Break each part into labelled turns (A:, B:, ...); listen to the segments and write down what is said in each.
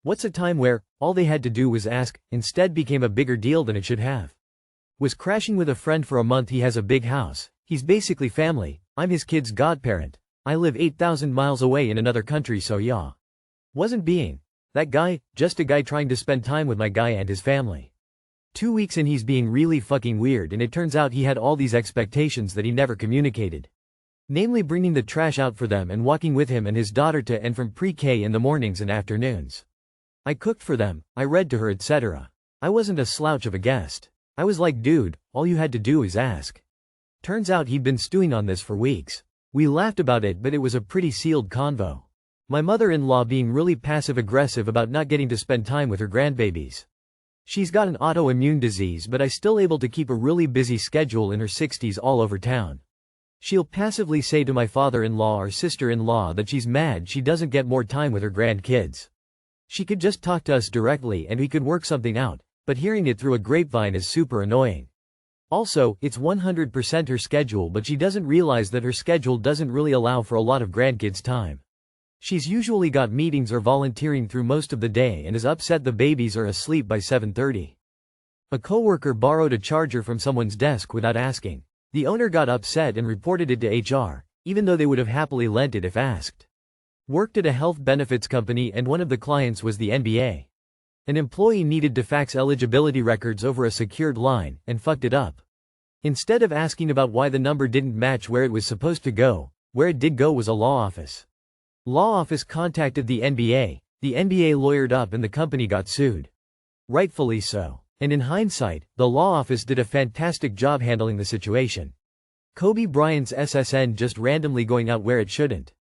A: What's a time where all they had to do was ask, instead became a bigger deal than it should have. Was crashing with a friend for a month. He has a big house. He's basically family. I'm his kid's godparent. I live 8,000 miles away in another country, so yeah. Wasn't being that guy, just a guy trying to spend time with my guy and his family. 2 weeks in he's being really fucking weird, and it turns out he had all these expectations that he never communicated. Namely bringing the trash out for them and walking with him and his daughter to and from pre-K in the mornings and afternoons. I cooked for them, I read to her, etc. I wasn't a slouch of a guest. I was like, dude, all you had to do is ask. Turns out he'd been stewing on this for weeks. We laughed about it, but it was a pretty sealed convo. My mother-in-law being really passive-aggressive about not getting to spend time with her grandbabies. She's got an autoimmune disease, but is still able to keep a really busy schedule in her 60s all over town. She'll passively say to my father-in-law or sister-in-law that she's mad she doesn't get more time with her grandkids. She could just talk to us directly and we could work something out, but hearing it through a grapevine is super annoying. Also, it's 100% her schedule, but she doesn't realize that her schedule doesn't really allow for a lot of grandkids' time. She's usually got meetings or volunteering through most of the day and is upset the babies are asleep by 7:30. A coworker borrowed a charger from someone's desk without asking. The owner got upset and reported it to HR, even though they would have happily lent it if asked. Worked at a health benefits company and one of the clients was the NBA. An employee needed to fax eligibility records over a secured line and fucked it up. Instead of asking about why the number didn't match where it was supposed to go, where it did go was a law office. Law office contacted the NBA lawyered up and the company got sued. Rightfully so. And in hindsight, the law office did a fantastic job handling the situation. Kobe Bryant's SSN just randomly going out where it shouldn't.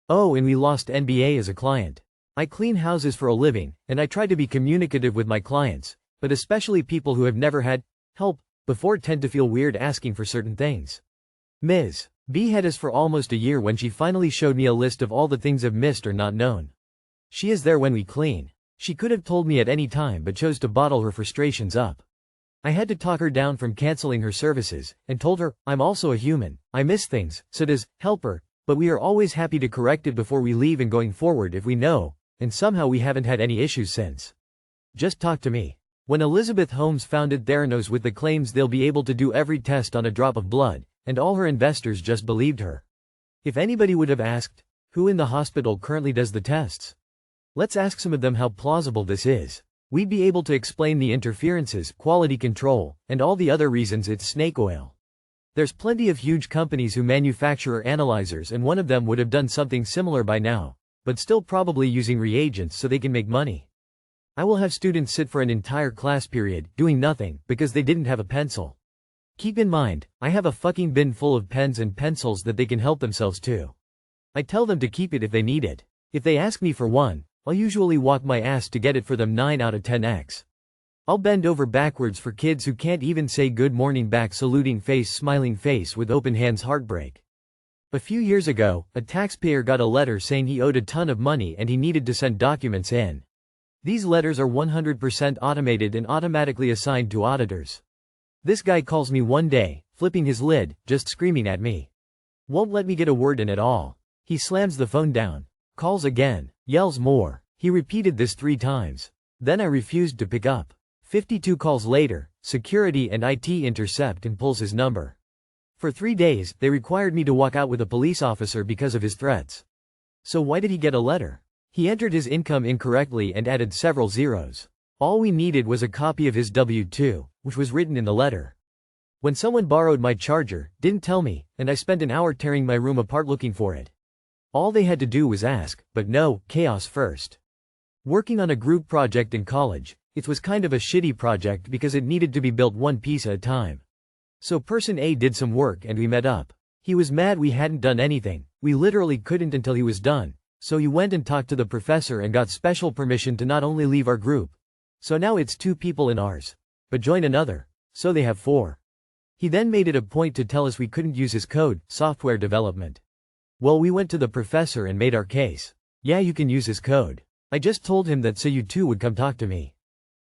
A: Oh, and we lost NBA as a client. I clean houses for a living, and I try to be communicative with my clients, but especially people who have never had help before tend to feel weird asking for certain things. Ms. B had us for almost a year when she finally showed me a list of all the things I've missed or not known. She is there when we clean. She could have told me at any time but chose to bottle her frustrations up. I had to talk her down from canceling her services, and told her, I'm also a human, I miss things, so does helper, but we are always happy to correct it before we leave and going forward if we know, and somehow we haven't had any issues since. Just talk to me. When Elizabeth Holmes founded Theranos with the claims they'll be able to do every test on a drop of blood, and all her investors just believed her. If anybody would have asked, who in the hospital currently does the tests? Let's ask some of them how plausible this is. We'd be able to explain the interferences, quality control, and all the other reasons it's snake oil. There's plenty of huge companies who manufacture analyzers, and one of them would have done something similar by now, but still probably using reagents so they can make money. I will have students sit for an entire class period, doing nothing, because they didn't have a pencil. Keep in mind, I have a fucking bin full of pens and pencils that they can help themselves to. I tell them to keep it if they need it. If they ask me for one, I'll usually walk my ass to get it for them 9 out of 10x. I'll bend over backwards for kids who can't even say good morning back, saluting face, smiling face with open hands, heartbreak. A few years ago, a taxpayer got a letter saying he owed a ton of money and he needed to send documents in. These letters are 100% automated and automatically assigned to auditors. This guy calls me one day, flipping his lid, just screaming at me. Won't let me get a word in at all. He slams the phone down. Calls again. Yells more. He repeated this 3 times. Then I refused to pick up. 52 calls later, security and IT intercept and pulls his number. For 3 days, they required me to walk out with a police officer because of his threats. So why did he get a letter? He entered his income incorrectly and added several zeros. All we needed was a copy of his W-2, which was written in the letter. When someone borrowed my charger, didn't tell me, and I spent an hour tearing my room apart looking for it. All they had to do was ask, but no, chaos first. Working on a group project in college, it was kind of a shitty project because it needed to be built one piece at a time. So person A did some work and we met up. He was mad we hadn't done anything, we literally couldn't until he was done, so he went and talked to the professor and got special permission to not only leave our group. So now it's 2 people in ours. But join another. So they have 4. He then made it a point to tell us we couldn't use his code, software development. Well, we went to the professor and made our case. Yeah, you can use his code. I just told him that so you 2 would come talk to me.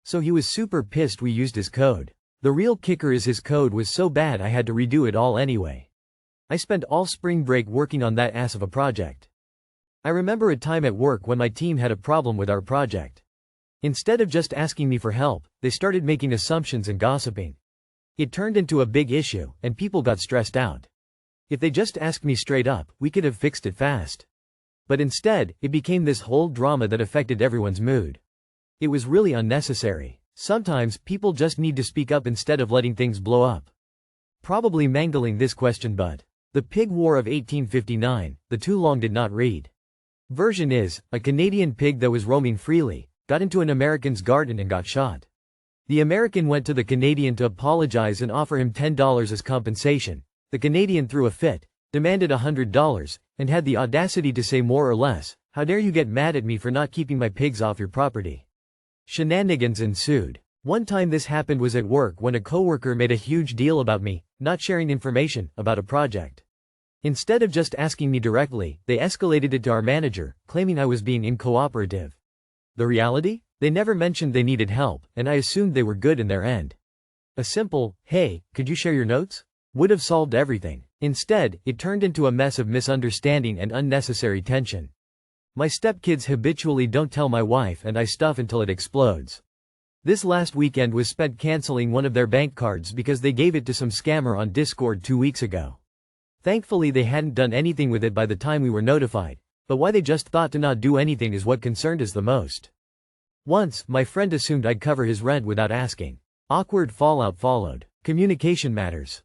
A: So he was super pissed we used his code. The real kicker is his code was so bad I had to redo it all anyway. I spent all spring break working on that ass of a project. I remember a time at work when my team had a problem with our project. Instead of just asking me for help, they started making assumptions and gossiping. It turned into a big issue, and people got stressed out. If they just asked me straight up, we could have fixed it fast. But instead, it became this whole drama that affected everyone's mood. It was really unnecessary. Sometimes, people just need to speak up instead of letting things blow up. Probably mangling this question, but the Pig War of 1859, the too long did not read. Version is, a Canadian pig that was roaming freely, got into an American's garden and got shot. The American went to the Canadian to apologize and offer him $10 as compensation. The Canadian threw a fit, demanded $100, and had the audacity to say more or less, "How dare you get mad at me for not keeping my pigs off your property?" Shenanigans ensued. One time this happened was at work when a coworker made a huge deal about me not sharing information about a project. Instead of just asking me directly, they escalated it to our manager, claiming I was being uncooperative. The reality? They never mentioned they needed help, and I assumed they were good in their end. A simple, "Hey, could you share your notes?" would have solved everything. Instead, it turned into a mess of misunderstanding and unnecessary tension. My stepkids habitually don't tell my wife, and I stuff until it explodes. This last weekend was spent canceling one of their bank cards because they gave it to some scammer on Discord 2 weeks ago. Thankfully they hadn't done anything with it by the time we were notified, but why they just thought to not do anything is what concerned us the most. Once, my friend assumed I'd cover his rent without asking. Awkward fallout followed. Communication matters.